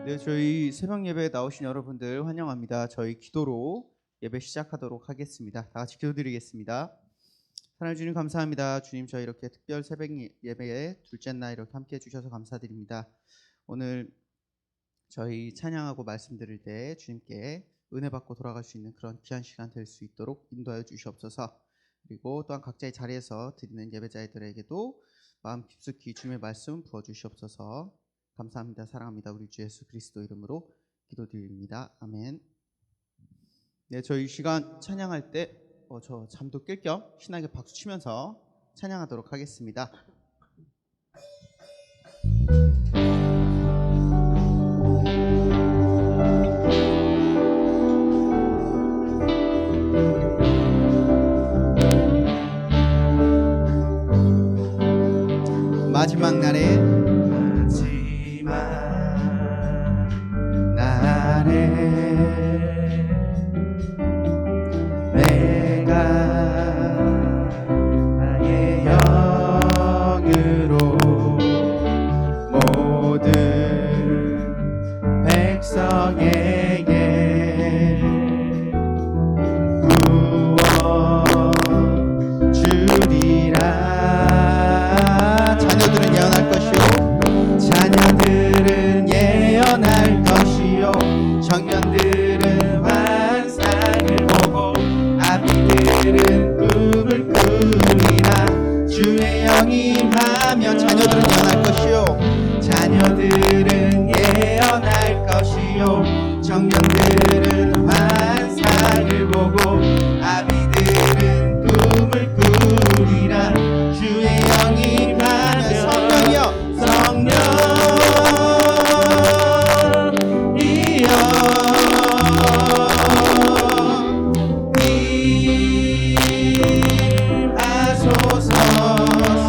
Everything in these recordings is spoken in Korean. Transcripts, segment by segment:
네, 저희 새벽 예배에 나오신 여러분들 환영합니다. 저희 기도로 예배 시작하도록 하겠습니다. 다 같이 기도드리겠습니다. 하나님 주님 감사합니다. 주님 저희 이렇게 특별 새벽 예배에 둘째 날 이렇게 함께 해주셔서 감사드립니다. 오늘 저희 찬양하고 말씀 들을 때 주님께 은혜 받고 돌아갈 수 있는 그런 귀한 시간 될 수 있도록 인도하여 주시옵소서. 그리고 또한 각자의 자리에서 드리는 예배자들에게도 마음 깊숙이 주님의 말씀 부어주시옵소서. 감사합니다. 사랑합니다. 우리 주 예수 그리스도 이름으로 기도드립니다. 아멘. 네, 저희 이 시간 찬양할 때 저 잠도 깰 겸 신나게 박수 치면서 찬양하도록 하겠습니다. 마지막 날에 나의 영으로 모든 백성에게 구원 주리라. 자녀들은 예언할 것이요, 자녀들은 예언할 것이요, 청년들은 환상을 보고 아비들은 꿈을 꾸리라. 주의 영이 임하면 자녀들은 예언할 것이요, 자녀들은 예언할 것이요, 청년들은 환상을 보고 아비들은 꿈을 꾸리라. 주의 영이 임하면 성령이여, 성령이여 임하소서.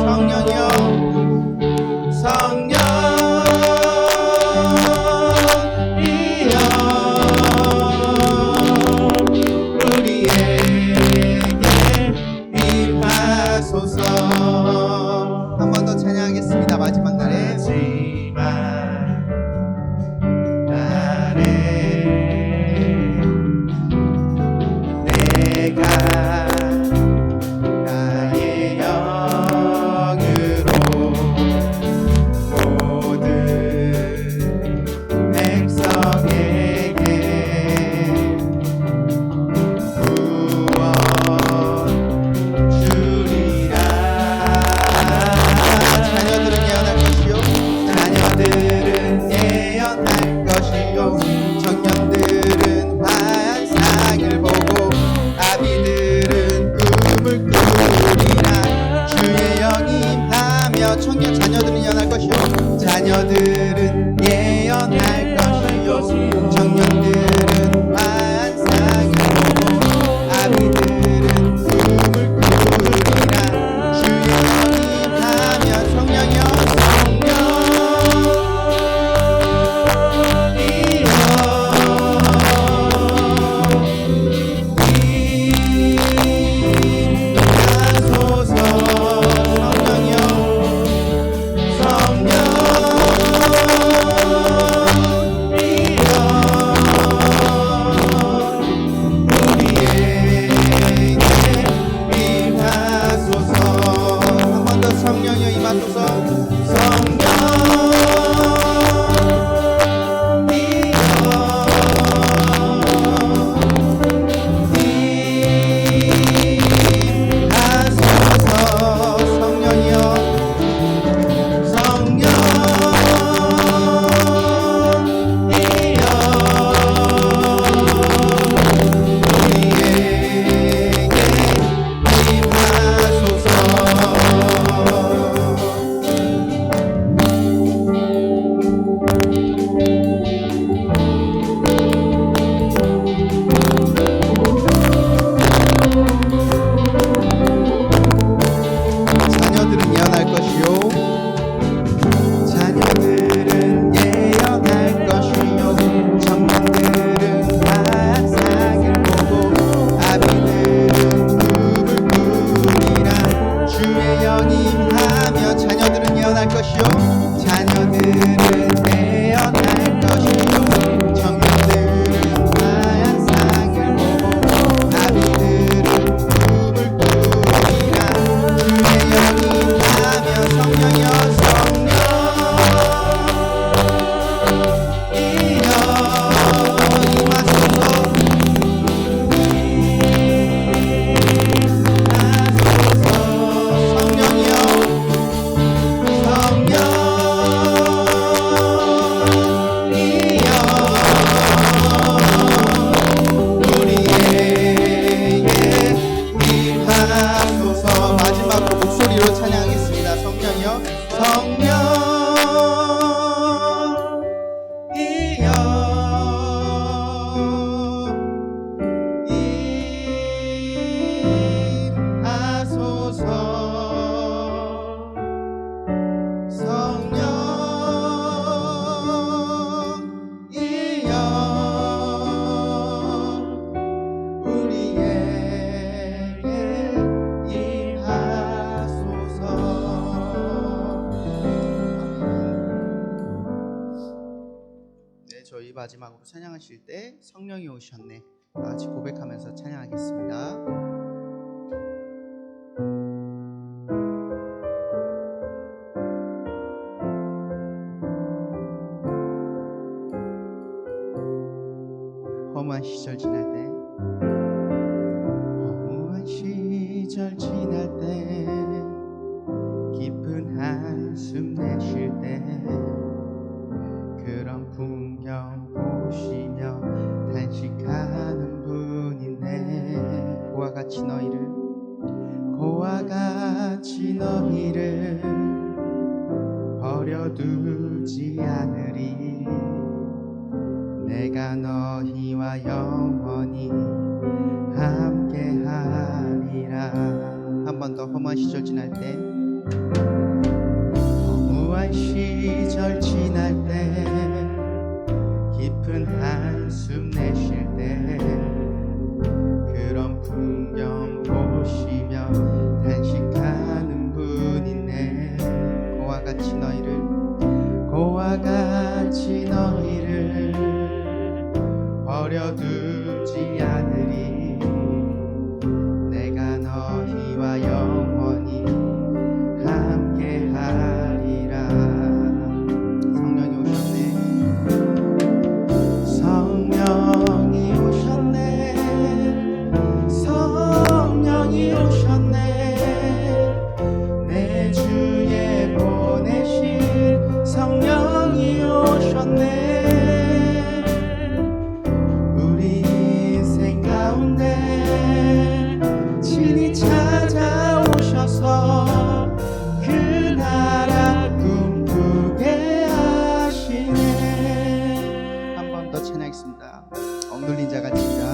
성령이여, 성령이여 우리에게 임하소서. 한 번 더 찬양하겠습니다. 마지막 날에 내가 나의 영으로 모든 백성에게 구원 주리라. 자녀들은 예언할 것이요, 자녀들은 예언할 것이요, 청년들은 환상을 보고 아비들은 마지막으로 찬양하실 때 성령이 오셨네 다 같이 고백하면서 찬양하겠습니다. 허무한 시절 지날 때, 허무한 시절 지날 때, 깊은 한숨 내쉴 때, 그런 풍경 보시며 단식하는 분이네. 고와 같이 너희를, 고와 같이 너희를 버려두지 않으리. 내가 너희와 영원히 함께하리라. 한 번 더. 허무한 시절 지날 때, 허무한 시절 지날 때, 깊은 한숨 내쉴 때, 그런 풍경 보시며 단식하는 분이네. 고와 같이 너희를, 고와 같이 너희를 버려두지 않으리. 내가 너희와 영원히 함께하리라. 성령이 오셨네. 성령이 오셨네. 성령이 오셨네. 내 주에 보내신 성령이 오셨네. 그 나라 꿈꾸게 하시네. 한 번 더 찬양하겠습니다. 억눌린 자가 친다.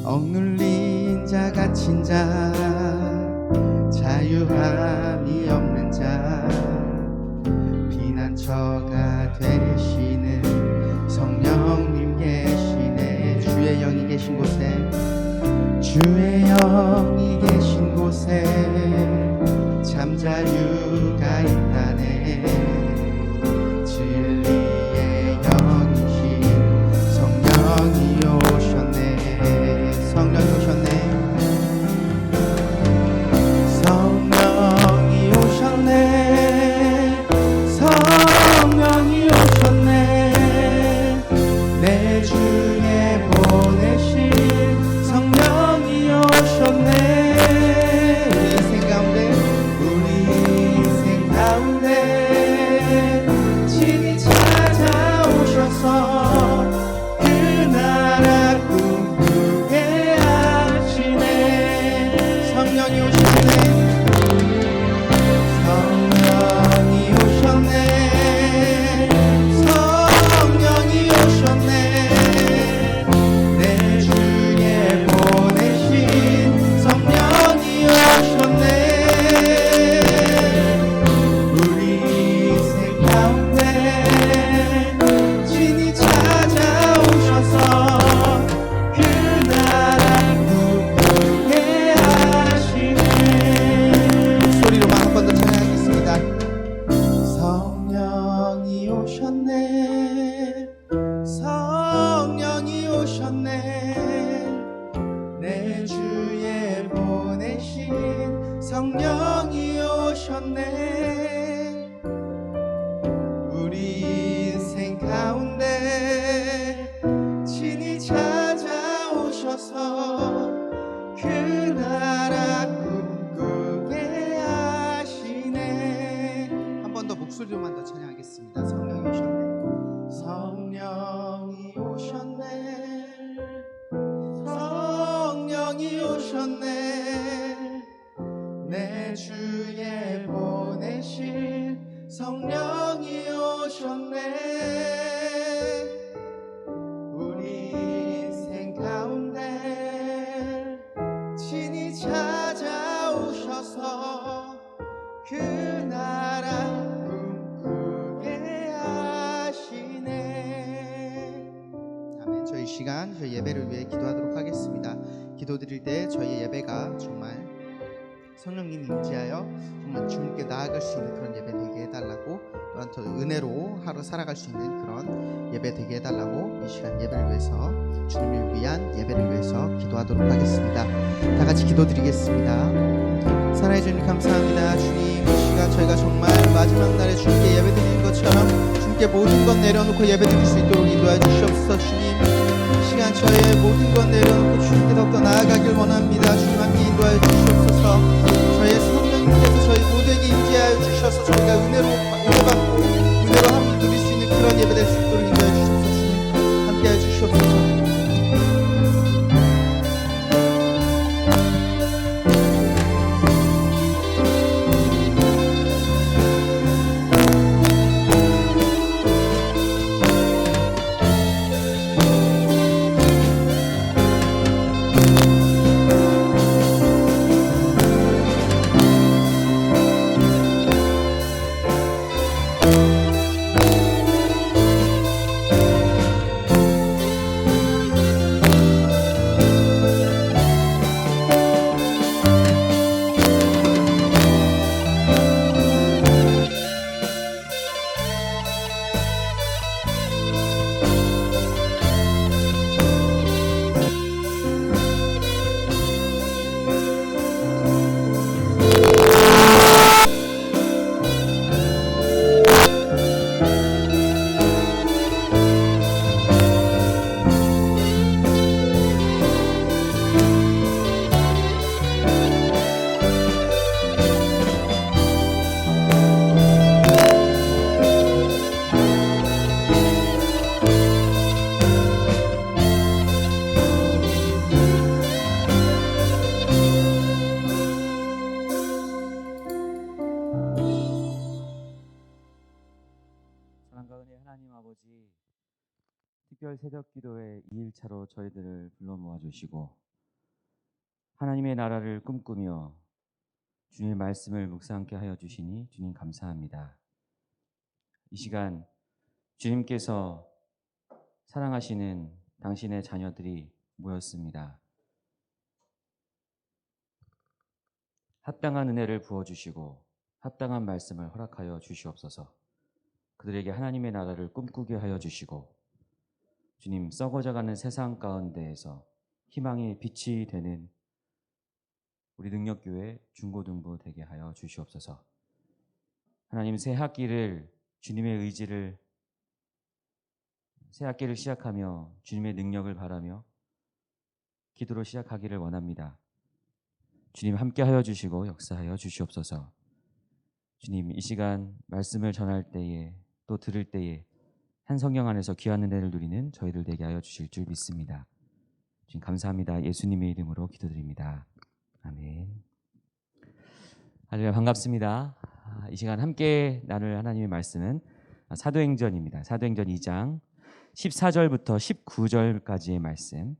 억눌린 자가 친자, 자유함이 없는 자, 피난처가 되시는 성령님 계시네. 주의 영이 계신 곳에, 주의 영이 계신 곳에 잠자유가 있다네. 진리의 영이신 성령이 오셨네. 성령이 오셨네. 성령이 오셨네. 성령이 오셨네. 내 주에 보내신 성령이 오셨네. 우리 인생 가운데 친히 찾아오셔서 그 나라 꿈꾸게 하시네. 성령이 오셨네. 성령이 오셨네. 성령이 오셨네. 내 주에 보내신 성령이 오셨네. 우리 인생 가운데 친히 찾아오셔서 그 나라 꿈꾸게 하시네. 소리로만 한 번 더 찬양하겠습니다. 성령이 오셨네. 성령이 오셨네. 내 주에 보내신 성령이 오셨네. 우리 인생 가운데 친히 찾아오셔서 그 나라 꿈꾸게 하시네. 한 번 더 목소리로만 더 찬양하겠습니다. 성령이 오셨네. 성령이 오셨네. 성령이 오셨네. 내 주에 보내신 성령이 오셨네. 우리 인생 가운데 친히 찾아오셔서 그 나라 꿈꾸게 하시네. 아멘. 저희 시간, 저희 예배를 위해 기도하도록 하겠습니다. 기도드릴 때 저희 예배가 정말 성령님이 임재하여 정말 주님께 나아갈 수 있는 그런 예배 되게 해달라고 또한 더 은혜로 하루 살아갈 수 있는 그런 예배 되게 해달라고 이 시간 예배를 위해서, 주님을 위한 예배를 위해서 기도하도록 하겠습니다. 다 같이 기도드리겠습니다. 사랑해 주님 감사합니다. 주님, 이 시간 저희가 정말 마지막 날에 주님께 예배드리는 것처럼 주님께 모든 것 내려놓고 예배드릴 수 있도록 인도해 주시옵소서. 주님, 이 시간 저희의 모든 것 내려놓고 주님께 더욱더 나아가길 원합니다. 주님 함께 인도하여 주시옵소서. 저희의 성령님께서 저희 모두에게 임재하여 주셔서 저희가 은혜로 받고 은혜로 함께 누릴 수 있는 그런 예배 될 수 있도록 인도해 주셔서 주님 함께하여 주시옵소서. 사랑과 은혜 하나님 아버지, 특별 새벽 기도회 2일차로 저희들을 불러 모아주시고 하나님의 나라를 꿈꾸며 주님의 말씀을 묵상케 하여 주시니 주님 감사합니다. 이 시간 주님께서 사랑하시는 당신의 자녀들이 모였습니다. 합당한 은혜를 부어주시고 합당한 말씀을 허락하여 주시옵소서. 그들에게 하나님의 나라를 꿈꾸게 하여 주시고 주님, 썩어져가는 세상 가운데에서 희망의 빛이 되는 우리 능력교회 중고등부 되게 하여 주시옵소서. 하나님, 새 학기를 주님의 의지를 새 학기를 시작하며 주님의 능력을 바라며 기도로 시작하기를 원합니다. 주님 함께 하여 주시고 역사하여 주시옵소서. 주님, 이 시간 말씀을 전할 때에 또 들을 때에 한 성령 안에서 귀한 은혜를 누리는 저희들 되게 하여 주실 줄 믿습니다. 주님 감사합니다. 예수님의 이름으로 기도드립니다. 아멘. 할렐루야, 반갑습니다. 이 시간 함께 나눌 하나님의 말씀은 사도행전입니다. 사도행전 2장 14절부터 19절까지의 말씀,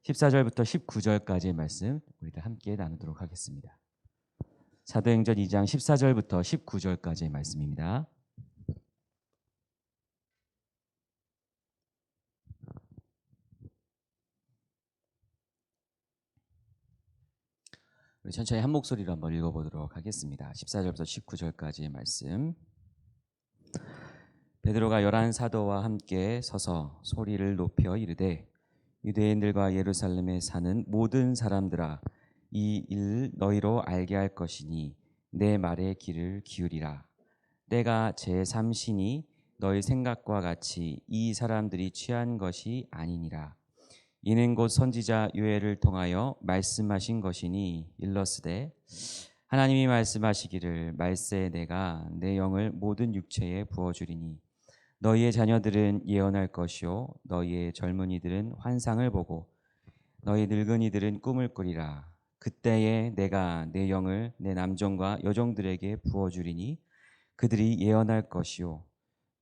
14절부터 19절까지의 말씀 우리들 함께 나누도록 하겠습니다. 사도행전 2장 14절부터 19절까지의 말씀입니다. 우리 천천히 한 목소리로 한번 읽어보도록 하겠습니다. 14절부터 19절까지의 말씀. 베드로가 11사도와 함께 서서 소리를 높여 이르되, 유대인들과 예루살렘에 사는 모든 사람들아, 이 일 너희로 알게 할 것이니 내 말에 귀를 기울이라. 때가 제3시니 너희 생각과 같이 이 사람들이 취한 것이 아니니라. 이는 곧 선지자 요엘을 통하여 말씀하신 것이니 일러스되, 하나님이 말씀하시기를 말세 내가 내 영을 모든 육체에 부어주리니 너희의 자녀들은 예언할 것이요 너희의 젊은이들은 환상을 보고 너희 늙은이들은 꿈을 꾸리라. 그때에 내가 내 영을 내 남종과 여종들에게 부어주리니 그들이 예언할 것이요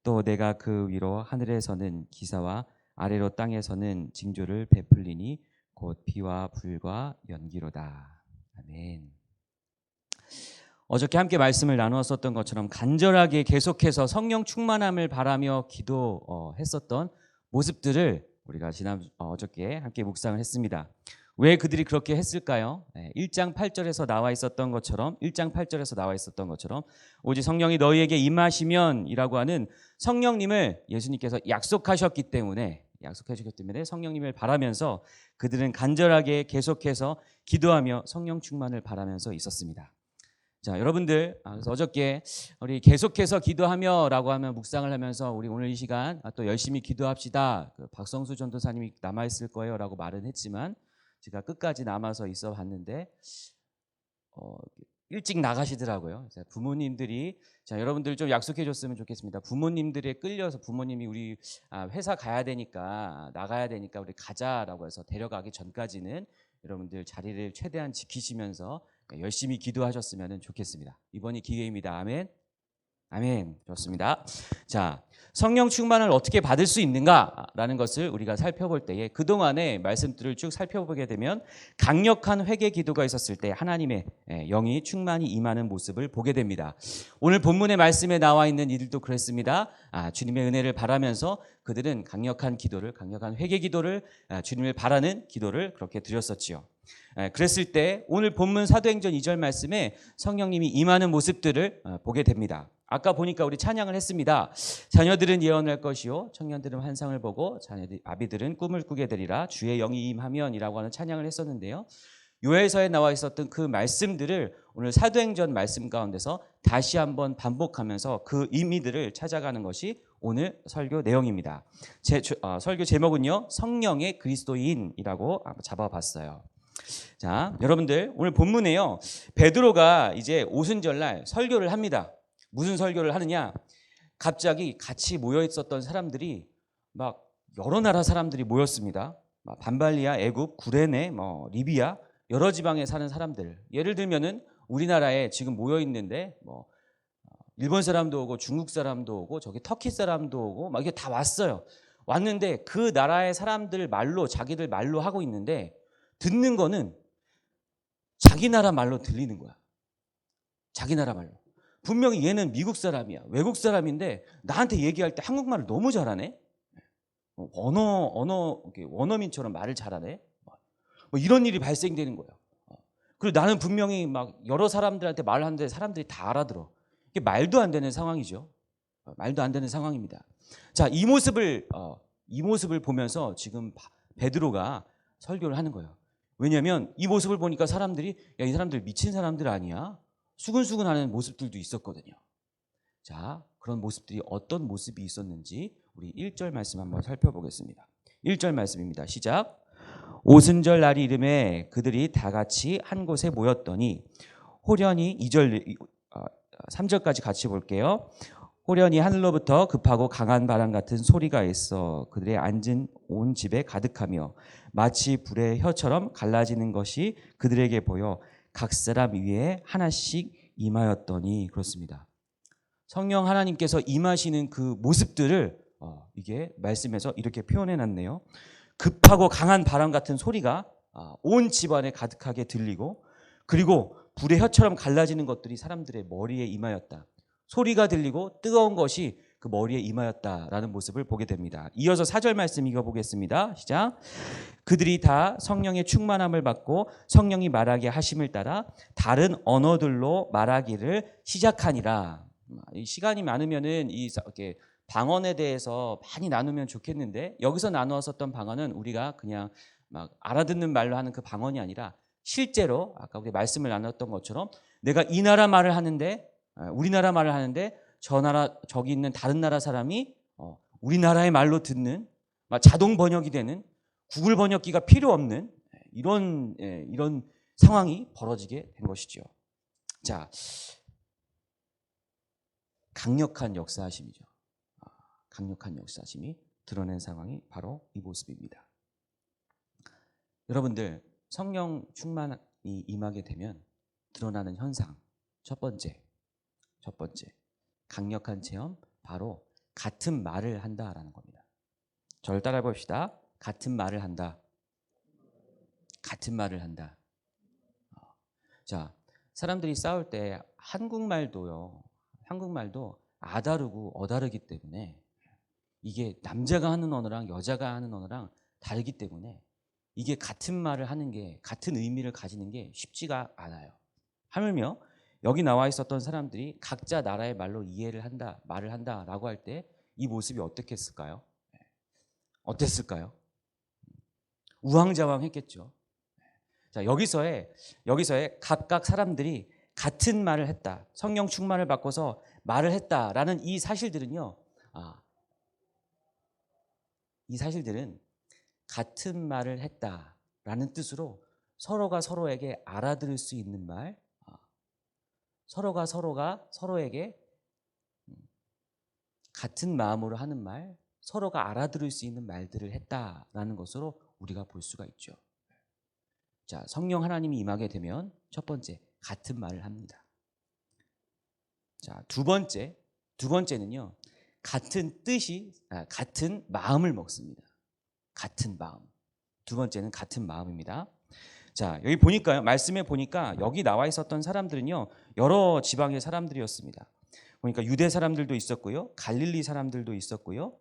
또 내가 그 위로 하늘에서는 기사와 아래로 땅에서는 징조를 베풀리니 곧 비와 불과 연기로다. 아멘. 어저께 함께 말씀을 나누었었던 것처럼 간절하게 계속해서 성령 충만함을 바라며 기도했었던 모습들을 우리가 어저께 함께 묵상을 했습니다. 왜 그들이 그렇게 했을까요? 1장 8절에서 나와 있었던 것처럼 1장 8절에서 나와 있었던 것처럼 오직 성령이 너희에게 임하시면이라고 하는 성령님을 예수님께서 약속하셨기 때문에 성령님을 바라면서 그들은 간절하게 계속해서 기도하며 성령 충만을 바라면서 있었습니다. 자, 여러분들, 그래서 어저께 우리 계속해서 기도하며라고 하면 묵상을 하면서 우리 오늘 이 시간 또 열심히 기도합시다. 박성수 전도사님이 남아 있을 거예요라고 말은 했지만 제가 끝까지 남아서 있어 봤는데 일찍 나가시더라고요. 부모님들이 자, 여러분들 좀 약속해 줬으면 좋겠습니다. 부모님들에 끌려서 부모님이 우리 회사 가야 되니까 나가야 되니까 우리 가자라고 해서 데려가기 전까지는 여러분들 자리를 최대한 지키시면서 열심히 기도하셨으면 좋겠습니다. 이번이 기회입니다. 아멘. 아멘. 좋습니다. 자, 성령 충만을 어떻게 받을 수 있는가라는 것을 우리가 살펴볼 때에 그동안의 말씀들을 쭉 살펴보게 되면 강력한 회개 기도가 있었을 때 하나님의 영이 충만히 임하는 모습을 보게 됩니다. 오늘 본문의 말씀에 나와 있는 이들도 그랬습니다. 주님의 은혜를 바라면서 그들은 강력한 회개 기도를 주님을 바라는 기도를 그렇게 드렸었지요. 그랬을 때 오늘 본문 사도행전 2절 말씀에 성령님이 임하는 모습들을 보게 됩니다. 아까 보니까 우리 찬양을 했습니다. 자녀들은 예언할 것이요 청년들은 환상을 보고 아비들은 꿈을 꾸게 되리라 주의 영이 임하면이라고 하는 찬양을 했었는데요. 요엘서에 나와 있었던 그 말씀들을 오늘 사도행전 말씀 가운데서 다시 한번 반복하면서 그 의미들을 찾아가는 것이 오늘 설교 내용입니다. 설교 제목은요 성령의 그리스도인이라고 잡아봤어요. 자, 여러분들 오늘 본문에요 베드로가 이제 오순절날 설교를 합니다. 무슨 설교를 하느냐? 갑자기 같이 모여 있었던 사람들이 막 여러 나라 사람들이 모였습니다. 반발리아, 애굽, 구레네, 리비아 여러 지방에 사는 사람들. 예를 들면은 우리나라에 지금 모여 있는데 일본 사람도 오고 중국 사람도 오고 저기 터키 사람도 오고 막 이게 다 왔어요. 왔는데 그 나라의 사람들 말로 자기들 말로 하고 있는데 듣는 거는 자기 나라 말로 들리는 거야. 자기 나라 말로. 분명히 얘는 미국 사람이야. 외국 사람인데 나한테 얘기할 때 한국말을 너무 잘하네. 원어민처럼 말을 잘하네. 이런 일이 발생되는 거예요. 그리고 나는 분명히 막 여러 사람들한테 말을 하는데 사람들이 다 알아들어. 이게 말도 안 되는 상황이죠. 말도 안 되는 상황입니다. 자, 이 모습을 보면서 지금 베드로가 설교를 하는 거예요. 왜냐하면 이 모습을 보니까 사람들이 야, 이 사람들 미친 사람들 아니야? 수근수근하는 모습들도 있었거든요. 자, 그런 모습들이 어떤 모습이 있었는지 우리 1절 말씀 한번 살펴보겠습니다. 1절 말씀입니다. 시작. 오순절 날이 이름에 그들이 다 같이 한 곳에 모였더니 호련히 3절까지 같이 볼게요. 호련히 하늘로부터 급하고 강한 바람 같은 소리가 있어 그들의 앉은 온 집에 가득하며 마치 불의 혀처럼 갈라지는 것이 그들에게 보여 각 사람 위에 하나씩 임하였더니 그렇습니다. 성령 하나님께서 임하시는 그 모습들을 이게 말씀에서 이렇게 표현해 놨네요. 급하고 강한 바람 같은 소리가 온 집안에 가득하게 들리고 그리고 불의 혀처럼 갈라지는 것들이 사람들의 머리에 임하였다. 소리가 들리고 뜨거운 것이 그 머리에 임하였다라는 모습을 보게 됩니다. 이어서 4절 말씀 읽어보겠습니다. 시작. 그들이 다 성령의 충만함을 받고 성령이 말하게 하심을 따라 다른 언어들로 말하기를 시작하니라. 이 시간이 많으면은 이렇게 방언에 대해서 많이 나누면 좋겠는데 여기서 나누었었던 방언은 우리가 그냥 막 알아듣는 말로 하는 그 방언이 아니라 실제로 아까 우리 말씀을 나눴던 것처럼 내가 이 나라 말을 하는데 우리나라 말을 하는데 저기 있는 다른 나라 사람이 우리나라의 말로 듣는 자동 번역이 되는 구글 번역기가 필요 없는 이런 상황이 벌어지게 된 것이죠. 자, 강력한 역사하심이죠. 강력한 역사심이 드러낸 상황이 바로 이 모습입니다. 여러분들 성령 충만이 임하게 되면 드러나는 현상 첫 번째 강력한 체험 바로 같은 말을 한다라는 겁니다. 저를 따라해 봅시다. 같은 말을 한다. 같은 말을 한다. 자, 사람들이 싸울 때 한국말도 아다르고 어다르기 때문에 이게 남자가 하는 언어랑 여자가 하는 언어랑 다르기 때문에 이게 같은 말을 하는 게, 같은 의미를 가지는 게 쉽지가 않아요. 하물며 여기 나와 있었던 사람들이 각자 나라의 말로 이해를 한다, 말을 한다라고 할 때 이 모습이 어떻겠을까요? 어땠을까요? 우왕좌왕했겠죠. 자, 여기서의 각각 사람들이 같은 말을 했다, 성령 충만을 받고서 말을 했다라는 이 사실들은요, 이 사실들은 같은 말을 했다라는 뜻으로 서로가 서로에게 알아들을 수 있는 말, 서로가 서로에게 같은 마음으로 하는 말, 서로가 알아들을 수 있는 말들을 했다라는 것으로 우리가 볼 수가 있죠. 자, 성령 하나님이 임하게 되면 첫 번째, 같은 말을 합니다. 자, 두 번째는요, 같은 마음을 먹습니다. 같은 마음. 두 번째는 같은 마음입니다. 자, 여기 보니까요, 말씀에 보니까 여기 나와 있었던 사람들은요, 여러 지방의 사람들이었습니다. 보니까 유대 사람들도 있었고요, 갈릴리 사람들도 있었고요,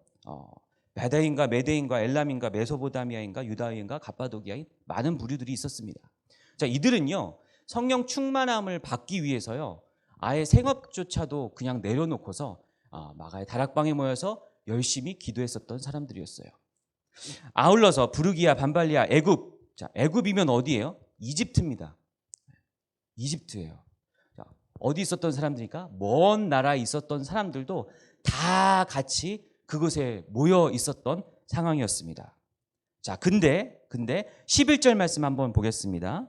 베다인과 메데인과 엘람인과 메소포타미아인과 유다인과 갑바도기아인 많은 부류들이 있었습니다. 자, 이들은요, 성령 충만함을 받기 위해서요, 아예 생업조차도 그냥 내려놓고서 마가의 다락방에 모여서 열심히 기도했었던 사람들이었어요. 아울러서 부르기아, 반발리아, 애굽. 자, 애굽이면 어디예요? 이집트입니다. 이집트예요. 자, 어디 있었던 사람들이니까 먼 나라에 있었던 사람들도 다 같이 그곳에 모여 있었던 상황이었습니다. 자, 근데 11절 말씀 한번 보겠습니다.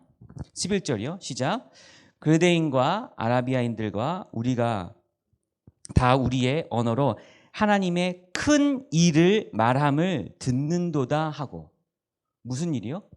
11절이요. 시작. 그레데인과 아라비아인들과 우리가 다 우리의 언어로 하나님의 큰 일을 말함을 듣는도다 하고. 무슨 일이요?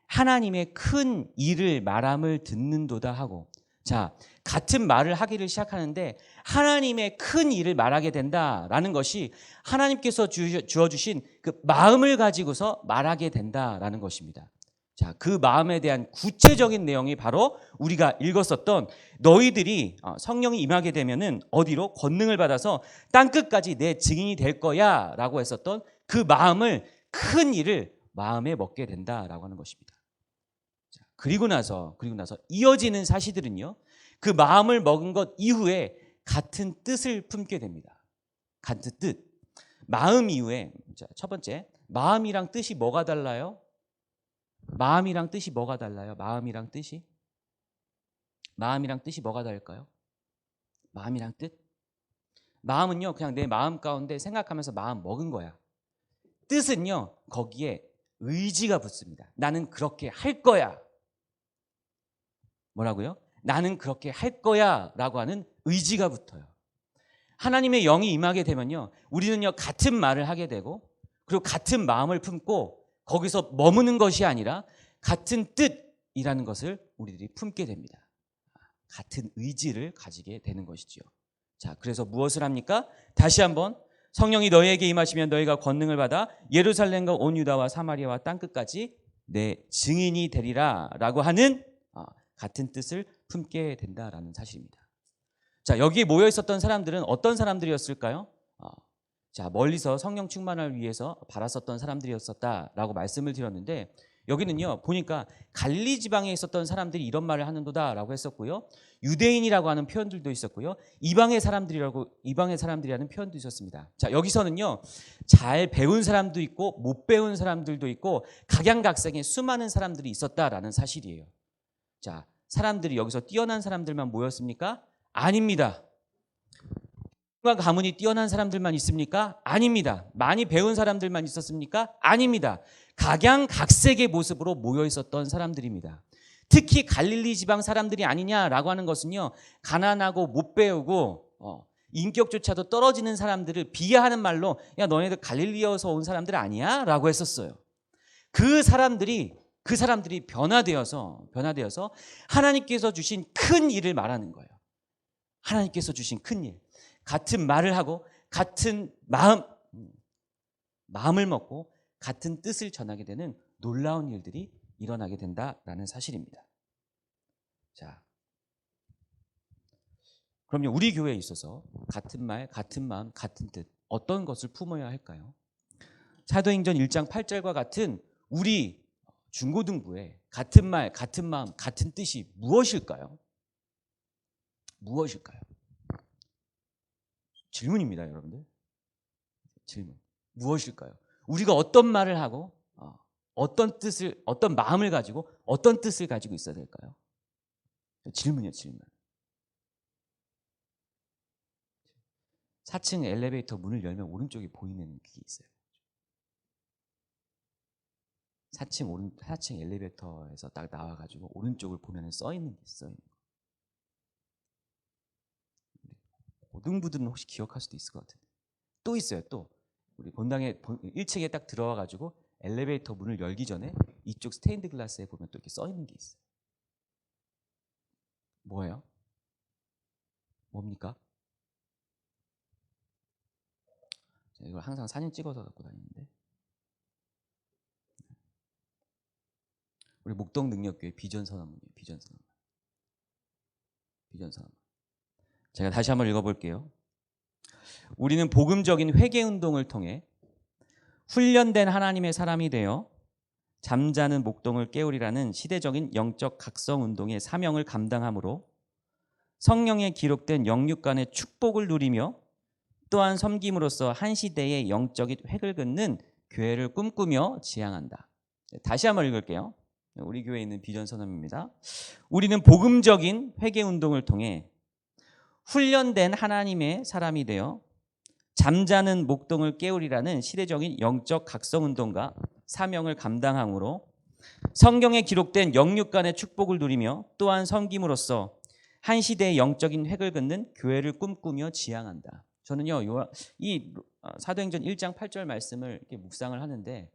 하나님의 큰 일을 말함을 듣는도다 하고. 자, 같은 말을 하기를 시작하는데 하나님의 큰 일을 말하게 된다라는 것이 하나님께서 주어주신 그 마음을 가지고서 말하게 된다라는 것입니다. 자, 그 마음에 대한 구체적인 내용이 바로 우리가 읽었었던 너희들이 성령이 임하게 되면은 어디로? 권능을 받아서 땅끝까지 내 증인이 될 거야 라고 했었던 그 마음을, 큰 일을 마음에 먹게 된다라고 하는 것입니다. 자, 그리고 나서 이어지는 사실들은요, 그 마음을 먹은 것 이후에 같은 뜻을 품게 됩니다. 같은 뜻. 마음 이후에, 자, 첫 번째, 마음이랑 뜻이 뭐가 달라요? 마음이랑 뜻이 뭐가 달라요? 마음이랑 뜻이 뭐가 다를까요? 마음이랑 뜻? 마음은요, 그냥 내 마음 가운데 생각하면서 마음 먹은 거야. 뜻은요, 거기에 의지가 붙습니다. 나는 그렇게 할 거야. 뭐라고요? 나는 그렇게 할 거야 라고 하는 의지가 붙어요. 하나님의 영이 임하게 되면요, 우리는요, 같은 말을 하게 되고, 그리고 같은 마음을 품고 거기서 머무는 것이 아니라 같은 뜻이라는 것을 우리들이 품게 됩니다. 같은 의지를 가지게 되는 것이지요. 자, 그래서 무엇을 합니까? 다시 한번, 성령이 너희에게 임하시면 너희가 권능을 받아 예루살렘과 온 유다와 사마리아와 땅끝까지 내 증인이 되리라 라고 하는 같은 뜻을 품게 된다라는 사실입니다. 자, 여기에 모여 있었던 사람들은 어떤 사람들이었을까요? 자, 멀리서 성령 충만을 위해서 바랐었던 사람들이었었다라고 말씀을 드렸는데, 여기는요, 보니까 갈릴리 지방에 있었던 사람들이 이런 말을 하는도다라고 했었고요, 유대인이라고 하는 표현들도 있었고요, 이방의 사람들이라는 표현도 있었습니다. 자, 여기서는요, 잘 배운 사람도 있고 못 배운 사람들도 있고 각양각색의 수많은 사람들이 있었다라는 사실이에요. 자, 사람들이 여기서 뛰어난 사람들만 모였습니까? 아닙니다. 가문이 뛰어난 사람들만 있습니까? 아닙니다. 많이 배운 사람들만 있었습니까? 아닙니다. 각양각색의 모습으로 모여 있었던 사람들입니다. 특히 갈릴리 지방 사람들이 아니냐라고 하는 것은요, 가난하고 못 배우고 인격조차도 떨어지는 사람들을 비하하는 말로, 야, 너네들 갈릴리에서 온 사람들 아니야? 라고 했었어요. 그 사람들이 변화되어서 하나님께서 주신 큰 일을 말하는 거예요. 하나님께서 주신 큰 일. 같은 말을 하고 같은 마음을 먹고 같은 뜻을 전하게 되는 놀라운 일들이 일어나게 된다라는 사실입니다. 자, 그럼요, 우리 교회에 있어서 같은 말, 같은 마음, 같은 뜻, 어떤 것을 품어야 할까요? 사도행전 1장 8절과 같은 우리 중고등부에 같은 말, 같은 마음, 같은 뜻이 무엇일까요? 무엇일까요? 질문입니다, 여러분들. 질문. 무엇일까요? 우리가 어떤 말을 하고 어떤 뜻을, 어떤 마음을 가지고 어떤 뜻을 가지고 있어야 될까요? 질문이에요, 질문. 4층 엘리베이터 문을 열면 오른쪽에 보이는 그게 있어요. 4층 엘리베이터에서 딱 나와가지고 오른쪽을 보면 써 있는 게 있어요. 고등부들은 혹시 기억할 수도 있을 것 같은데. 또 있어요, 또. 우리 본당에 1층에 딱 들어와가지고 엘리베이터 문을 열기 전에 이쪽 스테인드 글라스에 보면 또 이렇게 써 있는 게 있어요. 뭐예요? 뭡니까? 제가 이걸 항상 사진 찍어서 갖고 다니는데. 우리 목동 능력교회 비전선언문이에요. 비전선언문. 비전선언문. 제가 다시 한번 읽어볼게요. 우리는 복음적인 회개운동을 통해 훈련된 하나님의 사람이 되어 잠자는 목동을 깨우리라는 시대적인 영적 각성운동의 사명을 감당함으로 성령에 기록된 영육간의 축복을 누리며 또한 섬김으로써 한 시대의 영적인 획을 긋는 교회를 꿈꾸며 지향한다. 다시 한번 읽을게요. 우리 교회에 있는 비전선언입니다. 우리는 복음적인 회개운동을 통해 훈련된 하나님의 사람이 되어 잠자는 목동을 깨우리라는 시대적인 영적 각성운동과 사명을 감당함으로 성경에 기록된 영육간의 축복을 누리며 또한 섬김으로써 한 시대의 영적인 획을 긋는 교회를 꿈꾸며 지향한다. 저는요, 이 사도행전 1장 8절 말씀을 이렇게 묵상을 하는데,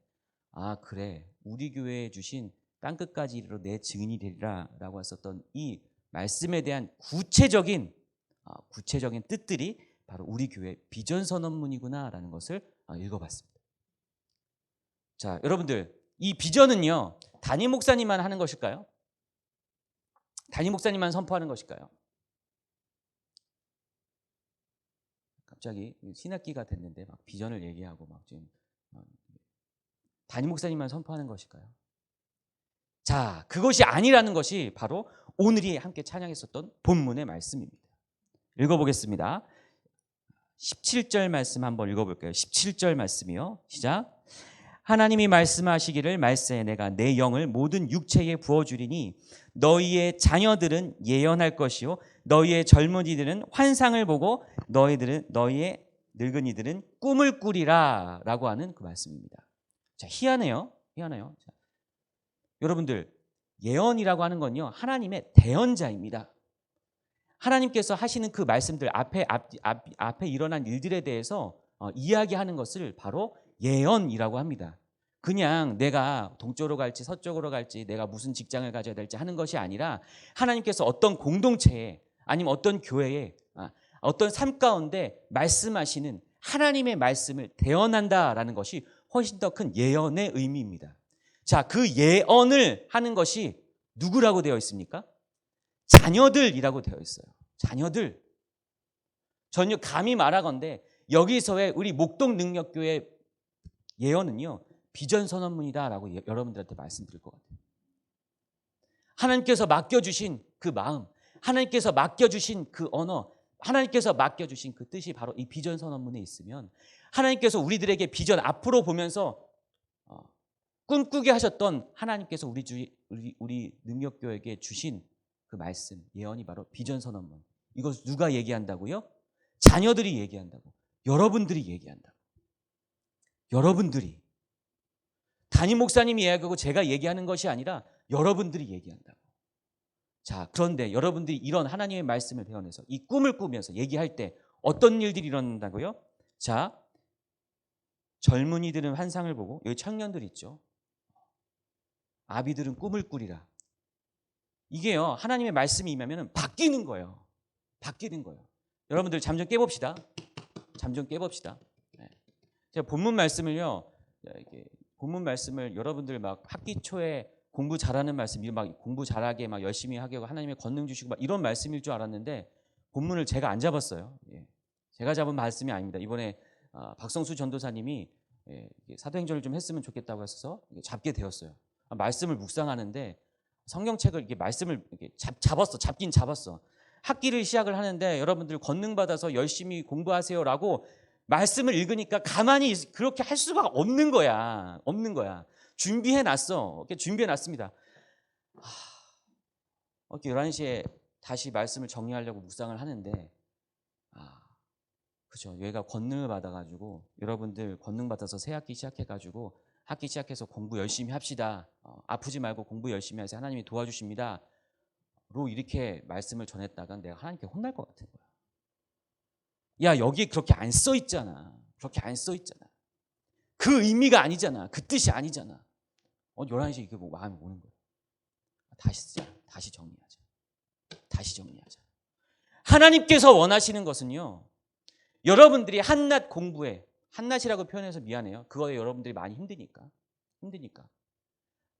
아, 그래, 우리 교회에 주신 땅끝까지 이르러 내 증인이 되리라 라고 했었던 이 말씀에 대한 구체적인 뜻들이 바로 우리 교회 비전선언문이구나 라는 것을 읽어봤습니다. 자, 여러분들, 이 비전은요, 담임 목사님만 하는 것일까요? 담임 목사님만 선포하는 것일까요? 갑자기 신학기가 됐는데 막 비전을 얘기하고 막 지금 담임 목사님만 선포하는 것일까요? 자, 그것이 아니라는 것이 바로 오늘이 함께 찬양했었던 본문의 말씀입니다. 읽어보겠습니다. 17절 말씀 한번 읽어볼게요. 17절 말씀이요. 시작. 하나님이 말씀하시기를 말세에 내가 내 영을 모든 육체에 부어주리니 너희의 자녀들은 예언할 것이요 너희의 젊은이들은 환상을 보고 너희의 늙은이들은 꿈을 꾸리라 라고 하는 그 말씀입니다. 자, 희한해요. 자, 여러분들, 예언이라고 하는 건요 하나님의 대언자입니다. 하나님께서 하시는 그 말씀들 앞에 일어난 일들에 대해서 이야기하는 것을 바로 예언이라고 합니다. 그냥 내가 동쪽으로 갈지 서쪽으로 갈지 내가 무슨 직장을 가져야 될지 하는 것이 아니라 하나님께서 어떤 공동체에 아니면 어떤 교회에 어떤 삶 가운데 말씀하시는 하나님의 말씀을 대언한다라는 것이 훨씬 더 큰 예언의 의미입니다. 자, 그 예언을 하는 것이 누구라고 되어 있습니까? 자녀들이라고 되어 있어요. 자녀들. 전혀 감히 말하건대 여기서의 우리 목동 능력교회 예언은요 비전선언문이다라고 여러분들한테 말씀드릴 것 같아요. 하나님께서 맡겨주신 그 마음, 하나님께서 맡겨주신 그 언어, 하나님께서 맡겨주신 그 뜻이 바로 이 비전선언문에 있으면 하나님께서 우리들에게 비전 앞으로 보면서 꿈꾸게 하셨던 하나님께서 우리 능력교회에게 주신 그 말씀, 예언이 바로 비전선언문. 이것을 누가 얘기한다고요? 자녀들이 얘기한다고. 여러분들이 얘기한다고. 여러분들이. 담임 목사님이 이야기하고 제가 얘기하는 것이 아니라 여러분들이 얘기한다고. 자, 그런데 여러분들이 이런 하나님의 말씀을 배워내서 이 꿈을 꾸면서 얘기할 때 어떤 일들이 일어난다고요? 자, 젊은이들은 환상을 보고, 여기 청년들 있죠. 아비들은 꿈을 꾸리라. 이게요 하나님의 말씀이 임하면 바뀌는 거예요. 바뀌는 거예요. 여러분들 잠 좀 깨봅시다. 네. 제가 본문 말씀을요 본문 말씀을 여러분들 막 학기 초에 공부 잘하는 말씀, 막 공부 잘하게 막 열심히 하게 하고 하나님의 권능 주시고 막 이런 말씀일 줄 알았는데 본문을 제가 안 잡았어요. 제가 잡은 말씀이 아닙니다. 이번에 박성수 전도사님이 사도행전을 좀 했으면 좋겠다고 해서 잡게 되었어요. 말씀을 묵상하는데 성경책을 이렇게 말씀을 이렇게 잡긴 잡았어. 학기를 시작을 하는데 여러분들 권능 받아서 열심히 공부하세요라고 말씀을 읽으니까 가만히 그렇게 할 수가 없는 거야. 없는 거야. 준비해 놨어. 이렇게 준비해 놨습니다. 11시에 다시 말씀을 정리하려고 묵상을 하는데 그죠. 얘가 권능을 받아가지고 여러분들 권능 받아서 새 학기 시작해가지고 학기 시작해서 공부 열심히 합시다. 아프지 말고 공부 열심히 하세요. 하나님이 도와주십니다. 로 이렇게 말씀을 전했다가 내가 하나님께 혼날 것 같은 거야. 야, 여기 그렇게 안 써 있잖아. 그렇게 안 써 있잖아. 그 의미가 아니잖아. 그 뜻이 아니잖아. 11시에 이게 뭐 마음이 오는 거야. 다시 쓰자. 다시 정리하자. 다시 정리하자. 하나님께서 원하시는 것은요. 여러분들이 한낮 공부에, 한낮이라고 표현해서 미안해요. 그거에 여러분들이 많이 힘드니까.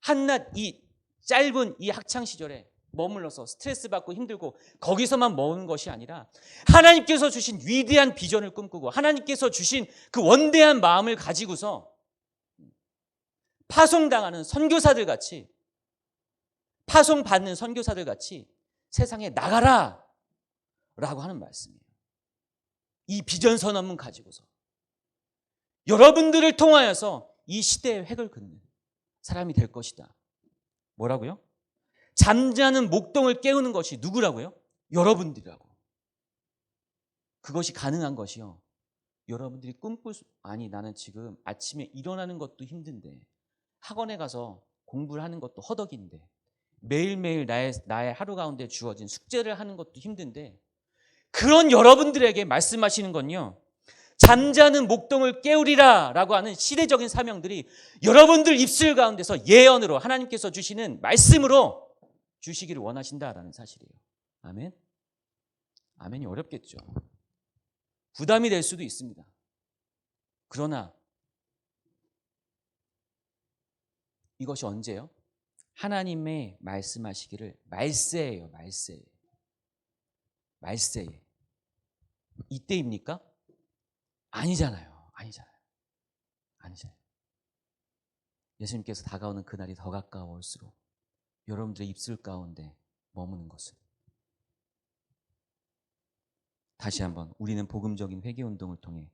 한낮 이 짧은 이 학창 시절에 머물러서 스트레스 받고 힘들고 거기서만 머무는 것이 아니라 하나님께서 주신 위대한 비전을 꿈꾸고 하나님께서 주신 그 원대한 마음을 가지고서 파송당하는 선교사들 같이, 파송받는 선교사들 같이 세상에 나가라 라고 하는 말씀이에요. 이 비전 선언문 가지고서 여러분들을 통하여서 이 시대의 획을 긋는 사람이 될 것이다. 뭐라고요? 잠자는 목동을 깨우는 것이 누구라고요? 여러분들이라고. 그것이 가능한 것이요. 여러분들이 아니 나는 지금 아침에 일어나는 것도 힘든데 학원에 가서 공부를 하는 것도 허덕인데 매일매일 나의 하루 가운데 주어진 숙제를 하는 것도 힘든데 그런 여러분들에게 말씀하시는 건요. 잠자는 목동을 깨우리라 라고 하는 시대적인 사명들이 여러분들 입술 가운데서 예언으로 하나님께서 주시는 말씀으로 주시기를 원하신다라는 사실이에요. 아멘? 아멘이 어렵겠죠. 부담이 될 수도 있습니다. 그러나 이것이 언제요? 하나님의 말씀하시기를 말세예요. 말세에. 이때입니까? 아니잖아요. 예수님께서 다가오는 그날이 더 가까워올수록 여러분들의 입술 가운데 머무는 것은 다시 한번 우리는 복음적인 회개운동을 통해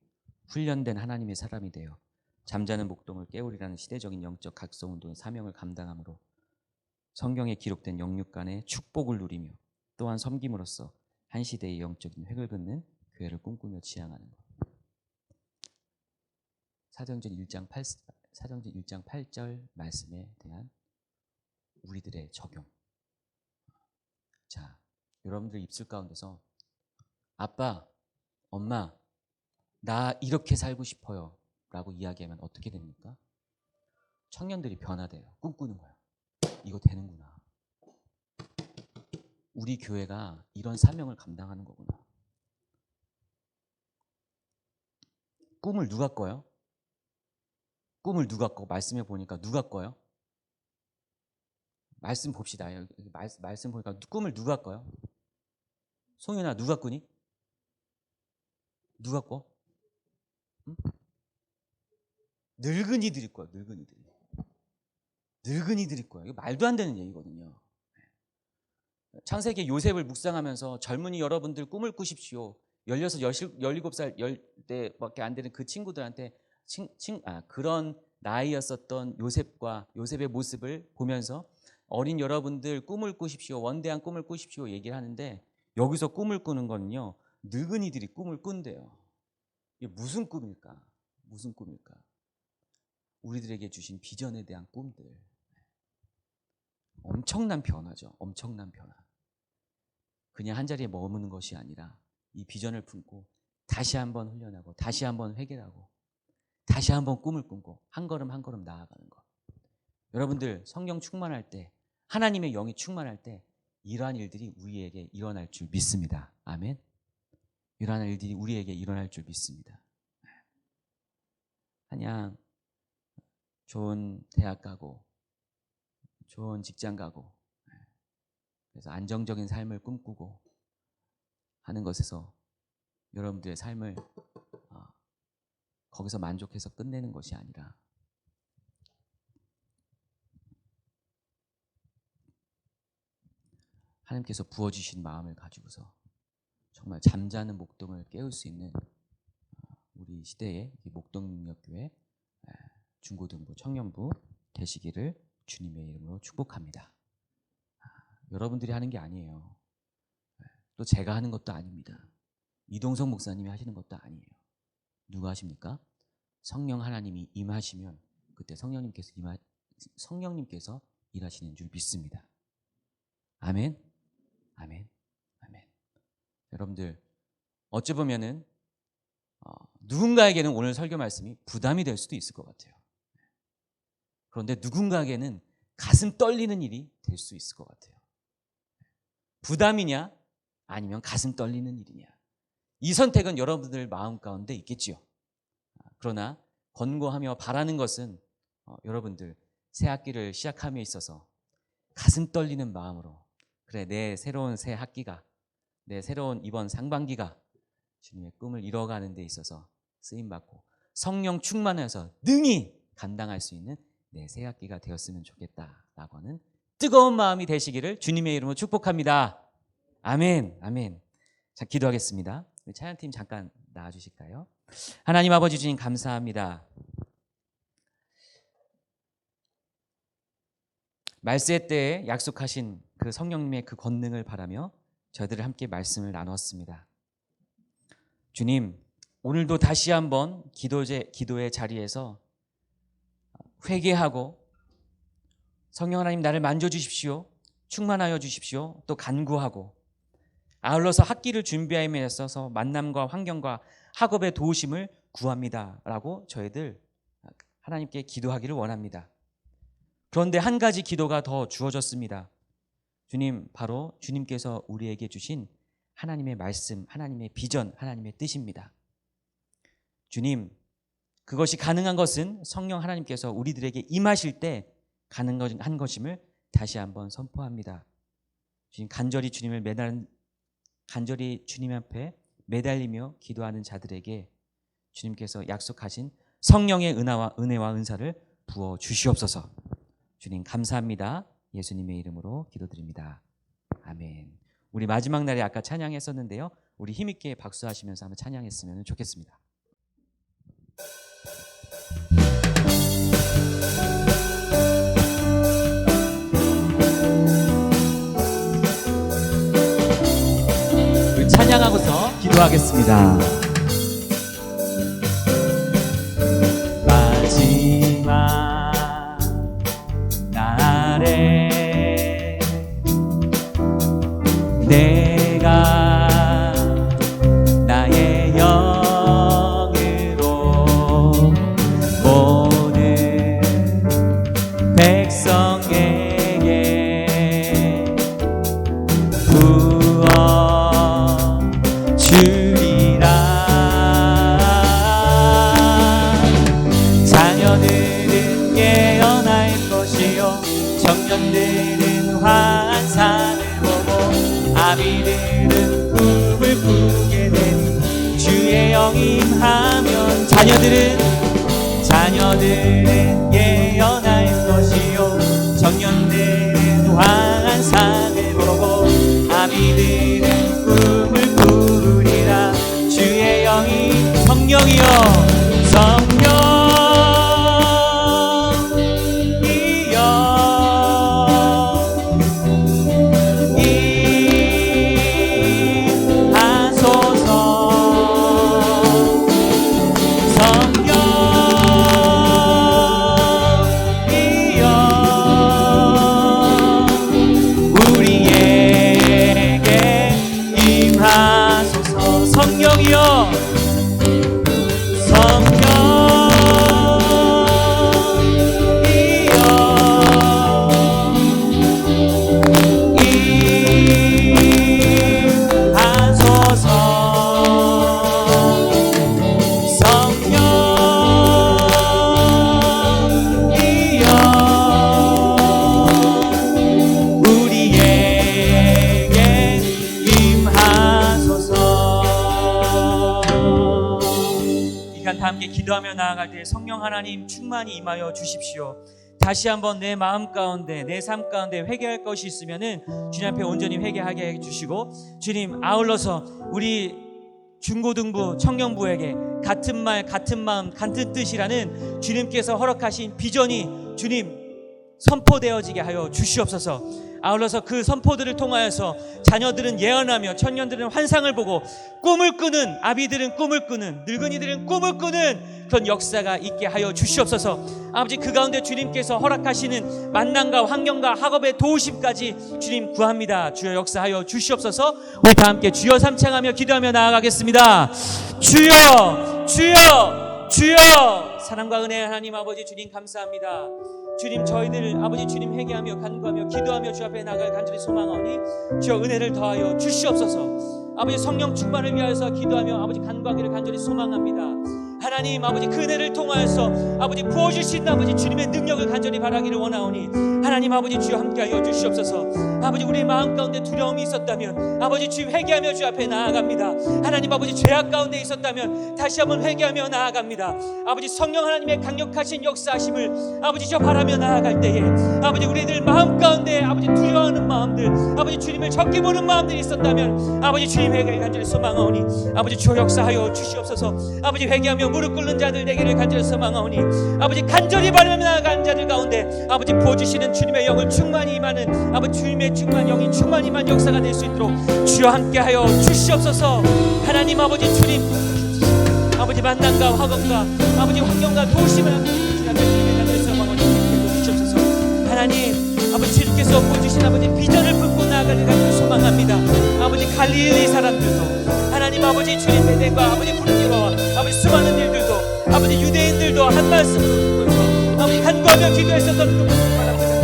훈련된 하나님의 사람이 되어 잠자는 목동을 깨우리라는 시대적인 영적 각성운동의 사명을 감당함으로 성경에 기록된 영육간의 축복을 누리며 또한 섬김으로써 한 시대의 영적인 획을 긋는 교회를 꿈꾸며 지향하는 것. 사도행전 1장 8절 말씀에 대한 우리들의 적용. 자, 여러분들 입술 가운데서 아빠, 엄마, 나 이렇게 살고 싶어요 라고 이야기하면 어떻게 됩니까? 청년들이 변화돼요. 꿈꾸는 거야. 이거 되는구나. 우리 교회가 이런 사명을 감당하는 거구나. 꿈을 누가 꿔요? 꿈을 누가 꿔? 말씀해 보니까 누가 꿔요? 말씀 봅시다. 여기 말씀 보니까 꿈을 누가 꿔요? 송윤아, 누가 꾸니? 누가 꿔? 응? 늙은이들이 꿔요. 늙은이들이 꿔요. 이거 말도 안 되는 얘기거든요. 창세기 요셉을 묵상하면서 젊은이 여러분들 꿈을 꾸십시오. 16, 17살, 10대밖에 안 되는 그 친구들한테 그런 나이였었던 요셉의 모습을 보면서 어린 여러분들 꿈을 꾸십시오. 원대한 꿈을 꾸십시오. 얘기를 하는데 여기서 꿈을 꾸는 거는요. 늙은이들이 꿈을 꾼대요. 이게 무슨 꿈일까? 우리들에게 주신 비전에 대한 꿈들. 엄청난 변화죠. 엄청난 변화. 그냥 한 자리에 머무는 것이 아니라 이 비전을 품고 다시 한번 훈련하고 다시 한번 회개하고 다시 한번 꿈을 꾸고 한 걸음 한 걸음 나아가는 것. 여러분들 성령 충만할 때 하나님의 영이 충만할 때 이러한 일들이 우리에게 일어날 줄 믿습니다. 아멘. 이러한 일들이 우리에게 일어날 줄 믿습니다. 그냥 좋은 대학 가고 좋은 직장 가고 그래서 안정적인 삶을 꿈꾸고 하는 것에서 여러분들의 삶을 거기서 만족해서 끝내는 것이 아니라 하나님께서 부어주신 마음을 가지고서 정말 잠자는 목동을 깨울 수 있는 우리 시대의 목동능력교회 중고등부 청년부 되시기를 주님의 이름으로 축복합니다. 여러분들이 하는 게 아니에요. 또 제가 하는 것도 아닙니다. 이동성 목사님이 하시는 것도 아니에요. 누가 하십니까? 성령 하나님이 임하시면 그때 성령님께서 일하시는 줄 믿습니다. 아멘, 아멘, 아멘. 여러분들 어찌 보면은 누군가에게는 오늘 설교 말씀이 부담이 될 수도 있을 것 같아요. 그런데 누군가에게는 가슴 떨리는 일이 될 수 있을 것 같아요. 부담이냐 아니면 가슴 떨리는 일이냐, 이 선택은 여러분들 마음 가운데 있겠지요. 그러나 권고하며 바라는 것은 여러분들 새 학기를 시작함에 있어서 가슴 떨리는 마음으로, 그래 내 새로운 새 학기가, 내 새로운 이번 상반기가 주님의 꿈을 이뤄가는 데 있어서 쓰임받고 성령 충만해서 능히 감당할 수 있는 내 새 학기가 되었으면 좋겠다라고 하는 뜨거운 마음이 되시기를 주님의 이름으로 축복합니다. 아멘, 아멘. 자, 기도하겠습니다. 우리 찬양팀 잠깐 나와주실까요? 하나님 아버지 주님 감사합니다. 말세 때에 약속하신 그 성령님의 그 권능을 바라며 저희들을 함께 말씀을 나눴습니다. 주님, 오늘도 다시 한번 기도의 자리에서 회개하고 성령 하나님 나를 만져주십시오, 충만하여 주십시오, 또 간구하고 아울러서 학기를 준비함에 있어서 만남과 환경과 학업의 도우심을 구합니다 라고 저희들 하나님께 기도하기를 원합니다. 그런데 한 가지 기도가 더 주어졌습니다. 주님, 바로 주님께서 우리에게 주신 하나님의 말씀, 하나님의 비전, 하나님의 뜻입니다. 주님, 그것이 가능한 것은 성령 하나님께서 우리들에게 임하실 때 가능한 것임을 다시 한번 선포합니다. 주님, 간절히 주님 앞에 매달리며 기도하는 자들에게 주님께서 약속하신 성령의 은혜와 은사를 부어 주시옵소서. 주님 감사합니다. 예수님의 이름으로 기도드립니다. 아멘. 우리 마지막 날에 아까 찬양했었는데요, 우리 힘있게 박수하시면서 한번 찬양했으면 좋겠습니다. 우리 찬양하고서 기도하겠습니다. 마지막 날에 내가 나의 영으로 모든 백성에게 부어 주리라. 자녀들은 예언할 것이요 청년들은 환상을 보고 아비들은 꿈을 꾸게 되니 주의 영이 임하면 자녀들은 예언할 것이요 청년들은 환상을 보고 아비들은 꿈을 꾸리라. 주의 영이 성령이여 기도하며 나아갈 때 성령 하나님 충만히 임하여 주십시오. 다시 한번 내 마음 가운데 내 삶 가운데 회개할 것이 있으면은 주님 앞에 온전히 회개하게 해주시고, 주님 아울러서 우리 중고등부 청년부에게 같은 말 같은 마음 같은 뜻이라는 주님께서 허락하신 비전이 주님 선포되어지게 하여 주시옵소서. 아울러서 그 선포들을 통하여서 자녀들은 예언하며 청년들은 환상을 보고 꿈을 꾸는, 아비들은 꿈을 꾸는, 늙은이들은 꿈을 꾸는 그런 역사가 있게 하여 주시옵소서. 아버지, 그 가운데 주님께서 허락하시는 만남과 환경과 학업의 도우심까지 주님 구합니다. 주여 역사하여 주시옵소서. 우리 다 함께 주여 삼창하며 기도하며 나아가겠습니다. 주여, 주여, 주여. 사랑과 은혜 하나님 아버지 주님 감사합니다. 주님, 저희들 아버지 주님 회개하며 간구하며 기도하며 주 앞에 나갈 간절히 소망하오니 주여 은혜를 더하여 주시옵소서. 아버지 성령 충만을 위하여서 기도하며 아버지 간구하기를 간절히 소망합니다. 하나님 아버지 그 은혜를 통하여서 아버지 부어주신 아버지 주님의 능력을 간절히 바라기를 원하오니 하나님 아버지 주여 함께하여 주시옵소서. 아버지 우리 마음 가운데 두려움이 있었다면 아버지 주님 회개하며 주 앞에 나아갑니다. 하나님 아버지 죄악 가운데 있었다면 다시 한번 회개하며 나아갑니다. 아버지 성령 하나님의 강력하신 역사하심을 아버지 저 바라며 나아갈 때에 아버지 우리들 마음 가운데 아버지 두려워하는 마음들, 아버지 주님을 적게 보는 마음들이 있었다면 아버지 주님 회개를 간절히 소망하오니 아버지 주여 역사하여 주시옵소서. 아버지 회개하며 무릎 꿇는 자들 되기를 간절히 소망하오니 아버지 간절히 바라며 나아간 자들 가운데 아버지 부어주시는 주님의 영을 충만히 임하는 아버지 주님의 충만 영이 충만히 임한 역사가 될 수 있도록 주여 함께하여 주시옵소서. 하나님 아버지 주님 아버지 만남과 화건과 아버지 환경과 도심을 주님 앞에 간절히 소망하오니 주시옵소서. 하나님 아버지 주님께서 보여주신 아버지 비전을 품고 나아가는 간절히 소망합니다. 아버지 갈릴리 사람들도 하나님 아버지 주님 베델과 아버지 부르기와 아버지 수많은 일들도 아버지 유대인들도 한 말씀으로 듣고서 아버지 간구하며 기도했었던 그 모습을 바라보고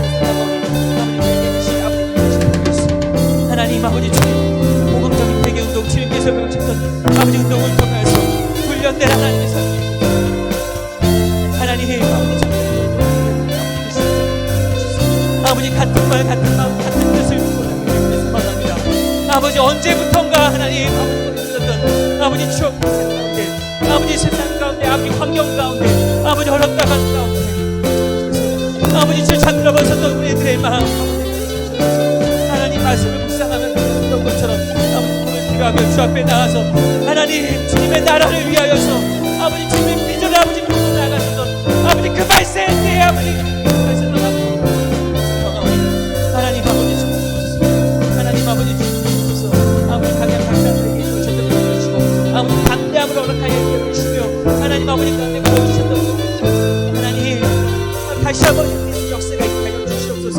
하나님 아버지 주님 모범적인 회개운동 주님께서 명쳤던 아버지 운동을 통해서 훈련된 하나님의 선생 하나님 아버지 같은 말 같은 마음 같은 뜻을 소망합니다. 아버지 언제부턴가 하나님 아버지 추억 가운데 아버지 세상 가운데 아버지 환경 가운데 아버지 허락당한 가운데 아버지 주 잠들어 버렸던 우리들의 마음 하나님 말씀을 묵상하면 그런 것처럼 아버지 꿈을 기도하며 주 앞에 나와서 하나님 주님의 나라를 위하여서 아버지 주님의 비전을 아버지 보고 나가셨던 아버지 그 말씀에 대해 아버지 하나님 아버지 주옵소서. 하나님 아버지 주옵소서. 아버지 강한 강사들에게 이루어졌던 아버지 담대함을 허락하여 주시며 하나님 아버지 가운데 보여주셨던 하나님 다시 한번 역사가 있게 하여 주시옵소서.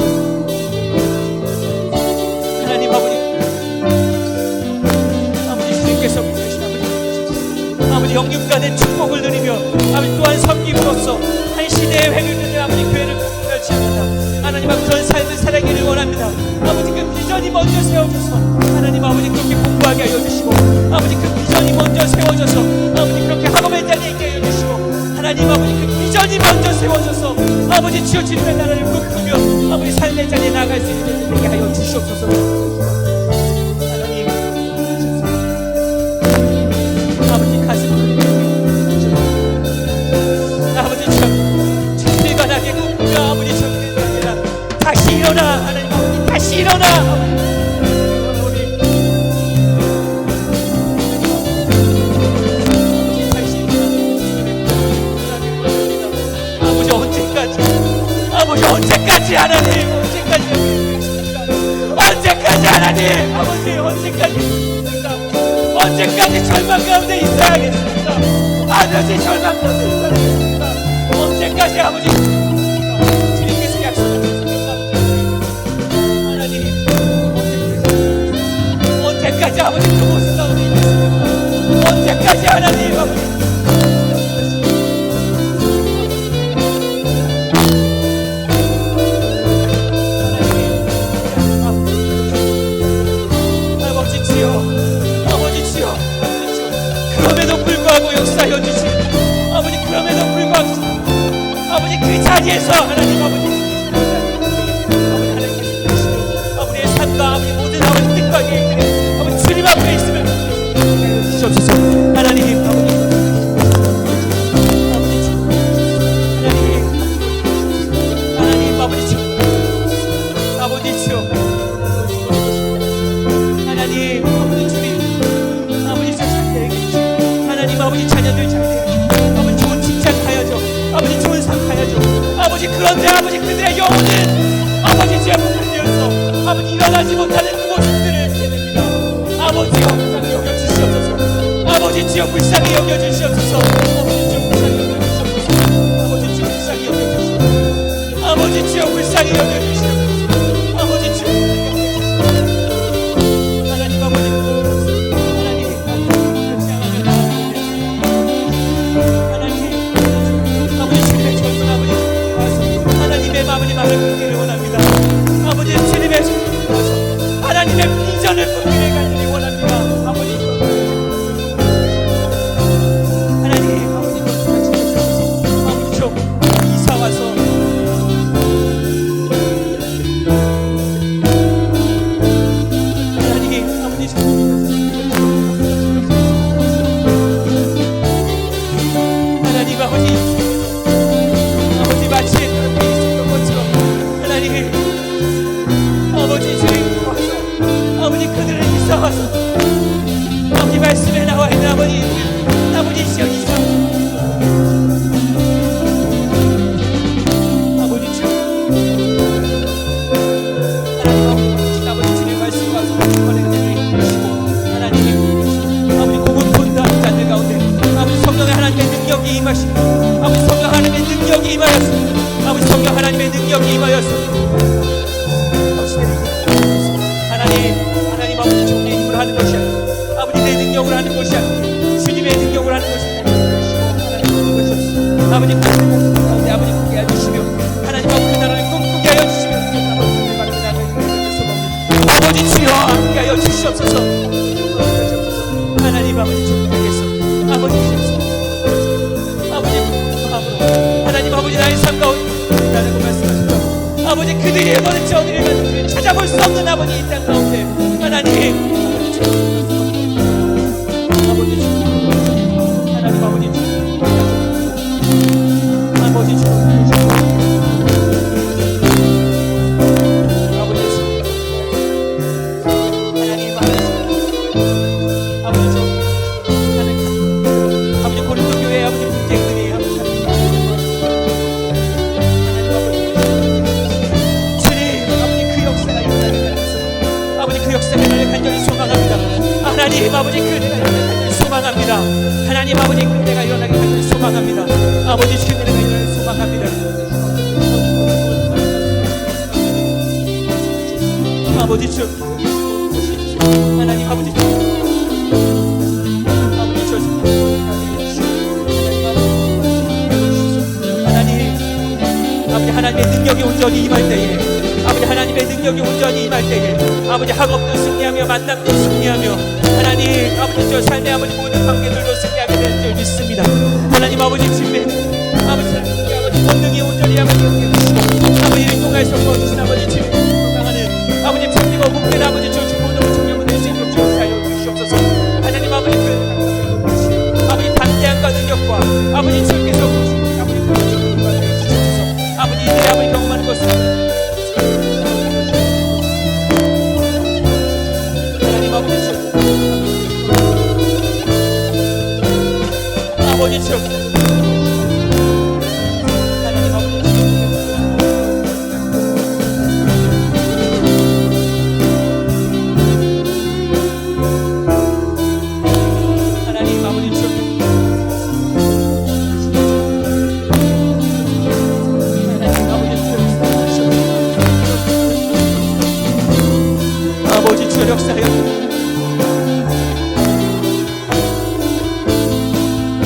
하나님 아버지 주님께서 부르신 아버지 영육간의 축복을 누리며 아버지 또한 섬김으로써 한 시대의 획을 그는 아버지 교회를 펼치합니다. 하나님 아버지 그런 삶을 살아가기를 원합니다. 아버지 그 비전이 먼저 세워져서 하나님 아버지 그렇게 공부하게 하여 주시고 아버지 그 비전이 먼저 세워져서 아버지 그렇게 학업의 자리에 있게 하여 주시고 하나님 아버지 그 비전이 먼저 세워져서 아버지 주여 주님의 나라를 꿈꾸며 아버지 삶의 자리에 나아갈 수 있는 되게 하여 주시옵소서. 하나님 아버지 가슴을 아버지 주님을 관하게 꿈꾸며 아버지 주님의 아니라 다시 일어나 하나님 아버지 다시 일어나 언제까지 하나님 언제까지 하나님 아버지 언제까지 절망 가운데 있어야겠습니까? 아버지 절망 가운데 있어야겠습니까? 언제까지 아버지 주님께서 약속하셨습니까? 하나님 언제까지 아버지 그 모습 가운데 있겠습니까? 언제까지 하나님 아버지 역사하여 주시고 아버지 그럼에도 불구하고 아버지 그 자리에 하나님 아버지 주님 아버지 잘 되게 해주시고 하나님 아버지 자녀들 잘 되게 해주시고 아버지 좋은 직장 가야죠. 아버지 좋은 삶 가야죠. 아버지 그런데 아버지 그들의 영혼은 아버지 제 앞에 달려서 아버지 일어나지 못하는 모습들을 보냅니다. 아버지 불쌍히 여겨주시옵소서. 아버지 지어 불쌍히 여겨주시옵소서. 아버지 지어 불쌍히 여겨주시옵소서. 아버지 지어 불쌍히 여겨주시옵소서. 아버지 지어 불쌍히 여겨주시옵소서. 하나님 아버지 하나님 그렇지 않으면 하나님 아버지 주님의 젊은 아버지 와서 하나님의 마음이 말을 듣기를 원합니다. 아버지 주님의 와서 하나님의 비전을 듣기를 간절히 원합니다. 아버지 하나님 아버지 아버지 좀 이사 와서 하나님 아버지 하나님 아버지 마치 그렇게 있었던 것처럼 하나님 아버지 주님 와서 아버지 그들을 이사 와서 아버지 말씀에 나와 있는 아버지 시여 이사 아버지 주 하나님 아버지 주님 말씀 와서 하나님 아버지 고문 본다는 자들 가운데 아버지 성령의 하나님의 능력이 임하시고 아버지 성령 하나님의 능력이 임하였습니다. 아버지 성령 하나님의 능력이 임하였습니다. 하나님 아버지 내 힘으로 하는 것이 아니라 아버지 내 능력으로 하는 것이 아니라 주님의 능력으로 하는 것이 아니라 아버지 가운데 아버지 함께 해주시며 하나님 아버지 그 나라를 꿈꾸게 하여 주시며 아버지 주여 함께 하여 주시옵소서. 하나님 아버지 축복하겠소. 아버지 마음으로 하나님 아버지 나의 삶 가운데 라고 말씀하셨죠. 아버지 그들이 도대체 어디를 갔는지 찾아볼 수 없는 아버지 이 땅 가운데 하나님 아버지 하나님 아버지 아버지 아버지 고린도 교회 아버지 분쟁들이 그 역사를 간절히 소망합니다. 하나님 아버지 그대가 간절히 소망합니다. 하나님 아버지 그대가 일어나기 간절히 소망합니다. 아버지 그대가 일어나기 소망합니다. 아버지 주 하나님 아버지 아버지 주 하나님 아버지 하나님의 능력이 온전히 임할 때에 아버지 하나님의 능력이 온전히 임할 때에 아버지 학업도 승리하며 만남도 승리하며 하나님 아버지 저 삶의 아버지 모든 관계들도 승리하게 되는 줄 믿습니다. 하나님 아버지 주님의 아버지 하나님의 아버지 권능이 온전히 아버지 여기시고 아버지를 통해서 거주신 아버지 주님 건강하는 아버지 평리고 국민 아버지 저 주보도 청년을 주시옵소서. 주옵사여 주시옵소서. 하나님 아버지 그 아버지 담대함과 능력과 아버지 주께서 아버지 보여주시옵소서. 아버지 이들의 아버지 경험하는 것을 아버지 주 하나님 아버지 하나님 아버지 주 아버지 주 역사하여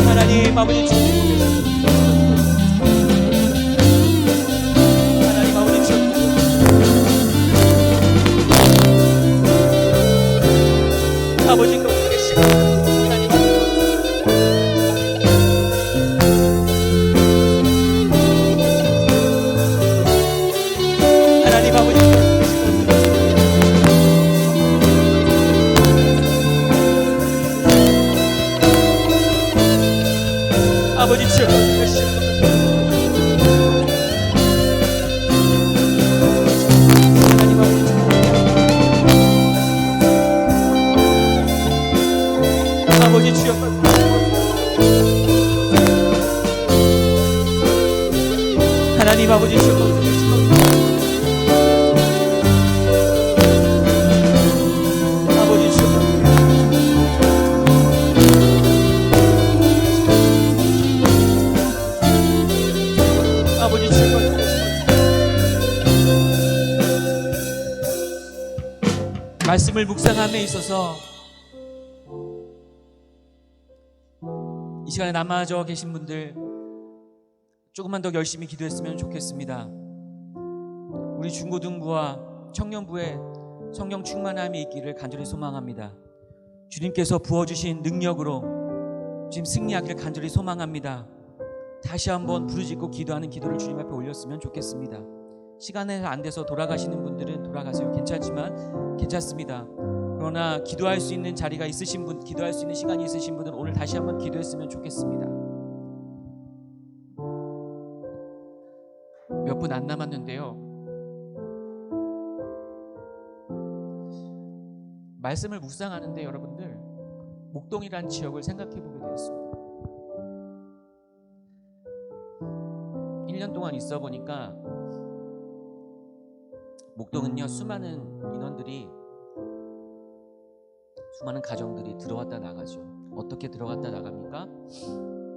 하나님 아버지 주 하나님 아버지 주 아버지 그분께 계시고 하나님 하나님 아버지 아버지 주 하나님 아버지 아버지 아버지 아버지 말씀을 묵상함에 있어서 이 시간에 남아져 계신 분들 조금만 더 열심히 기도했으면 좋겠습니다. 우리 중고등부와 청년부에 성령 충만함이 있기를 간절히 소망합니다. 주님께서 부어주신 능력으로 지금 승리하기를 간절히 소망합니다. 다시 한번 부르짖고 기도하는 기도를 주님 앞에 올렸으면 좋겠습니다. 시간이 안 돼서 돌아가시는 분들은 돌아가세요. 괜찮습니다. 그러나 기도할 수 있는 자리가 있으신 분, 기도할 수 있는 시간이 있으신 분은 오늘 다시 한번 기도했으면 좋겠습니다. 몇 분 안 남았는데요. 말씀을 묵상하는데 여러분들 목동이란 지역을 생각해 보게 되었습니다. 1년 동안 있어 보니까 목동은요, 수많은 인원들이, 수많은 가정들이 들어왔다 나가죠. 어떻게 들어갔다 나갑니까?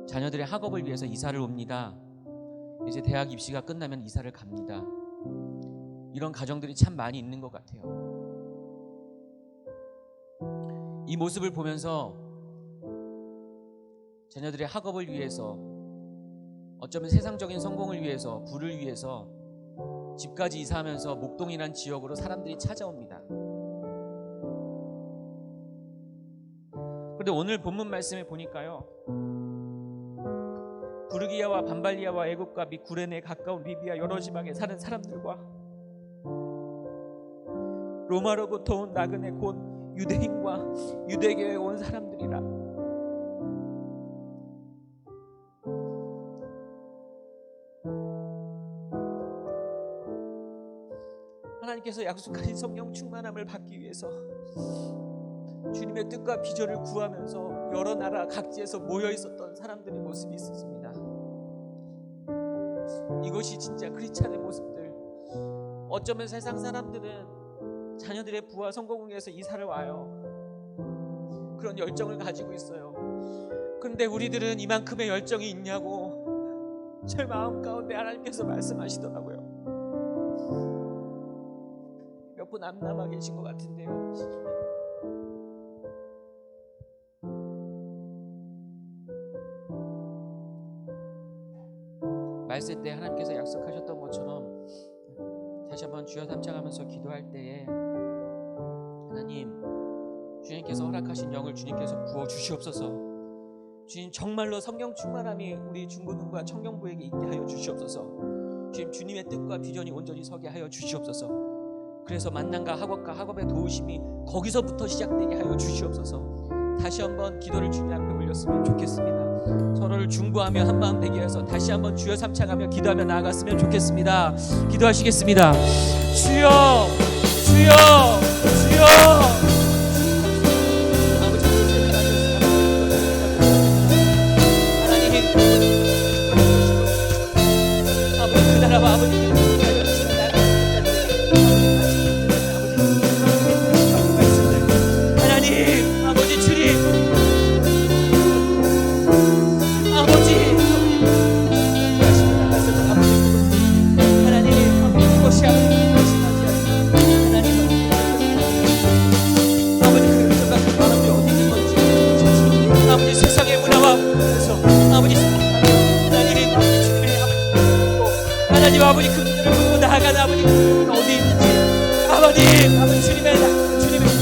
자녀들의 학업을 위해서 이사를 옵니다. 이제 대학 입시가 끝나면 이사를 갑니다. 이런 가정들이 참 많이 있는 것 같아요. 이 모습을 보면서 자녀들의 학업을 위해서, 어쩌면 세상적인 성공을 위해서, 부를 위해서 집까지 이사하면서 목동이란 지역으로 사람들이 찾아옵니다. 그런데 오늘 본문 말씀에 보니까요, 부르기아와 반발리아와 애굽과 및 구레네에 가까운 리비아 여러 지방에 사는 사람들과 로마로부터 온 나그네 곧 유대인과 유대교에 온 사람들이라. 하나님께서 약속하신 성령 충만함을 받기 위해서 주님의 뜻과 비전을 구하면서 여러 나라 각지에서 모여 있었던 사람들의 모습이 있었습니다. 이것이 진짜 크리스찬의 모습들. 어쩌면 세상 사람들은 자녀들의 부와 성공을 위해서 이사를 와요. 그런 열정을 가지고 있어요. 그런데 우리들은 이만큼의 열정이 있냐고 제 마음 가운데 하나님께서 말씀하시더라고요. 몇 분 안 남아 계신 것 같은데요. 말세 때 하나님께서 약속하셨던 것처럼 다시 한번 주여 삼창하면서 기도할 때에 하나님, 주님께서 허락하신 영을 주님께서 부어 주시옵소서. 주님, 정말로 성령 충만함이 우리 중고등부와 청년부에게 있게 하여 주시옵소서. 주님, 주님의 뜻과 비전이 온전히 서게 하여 주시옵소서. 그래서 만남과 학업과 학업의 도우심이 거기서부터 시작되게 하여 주시옵소서. 다시 한번 기도를 주님 앞에 올렸으면 좋겠습니다. 서로를 중보하며 한마음 되게 해서 다시 한번 주여 삼창하며 기도하며 나아갔으면 좋겠습니다. 기도하시겠습니다. 주여, 주여, 주여. 아버지, 하나님, 아버지 그 나라와 아버지 하나님, 아버지 주님, 아버지 그 문제를 풀고 나아가는 아버지 어디 있는지 아버지 주님의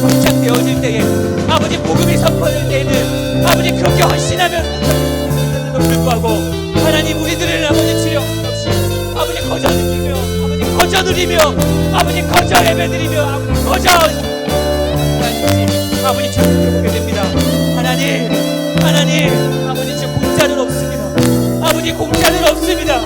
동착되어질 때에 아버지 복음이 선포될 때에는 아버지 그렇게 헌신하면서도 불구하고 하나님 우리들을 아버지 주여 없이 아버지 거저 누리며 아버지 거저 예배드리며 아버지 거저 아버지 저를 보게 됩니다. 하나님 아버지 지금 공짜는 없습니다. 아버지 공짜는 없습니다.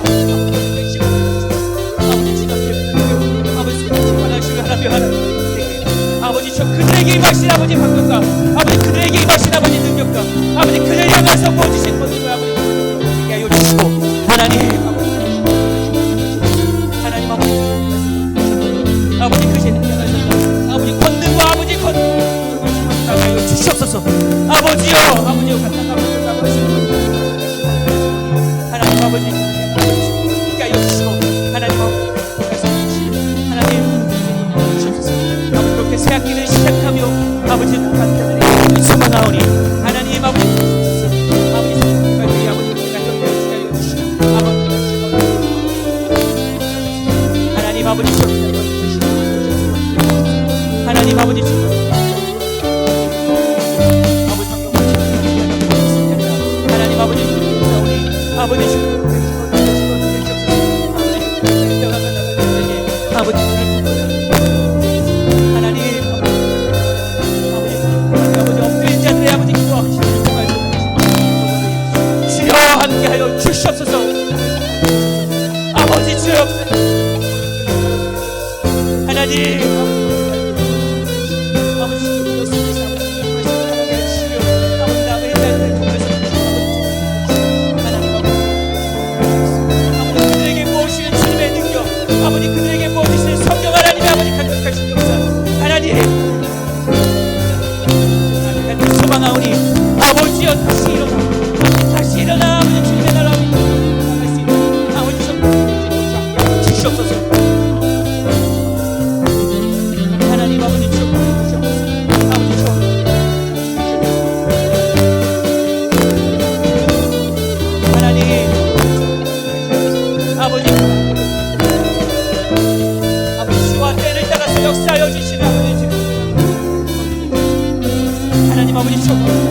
아버지 저 그들에게 임하신 아버지 방법과 아버지 그들에게 임하신 아버지 능력과 아버지 그들 향해서 부어주신 것들을 아버지 하여 주시고 하나님 아버지 하나님 아버지 엎드린 자들의 아버지 기도하시는 말씀 주여 함께하여 주시옵소서. 아버지 주여 하나님 아버지 그들에게 무엇이는 주님의 능력 아버지 그들에게 무엇이는 성령 하나님의 아버지 강력하신 역사 하나님 소망하오니 아버지여 다시 일어나 다시 일어나 아버지 주님의 나라 아버지 주시옵소서. 하나님 아버지 주옵소서. 아버지 하나님 아버지 시와 때를 따라서 역사하여 주시는 아버지 하나님 아버지 주옵소서.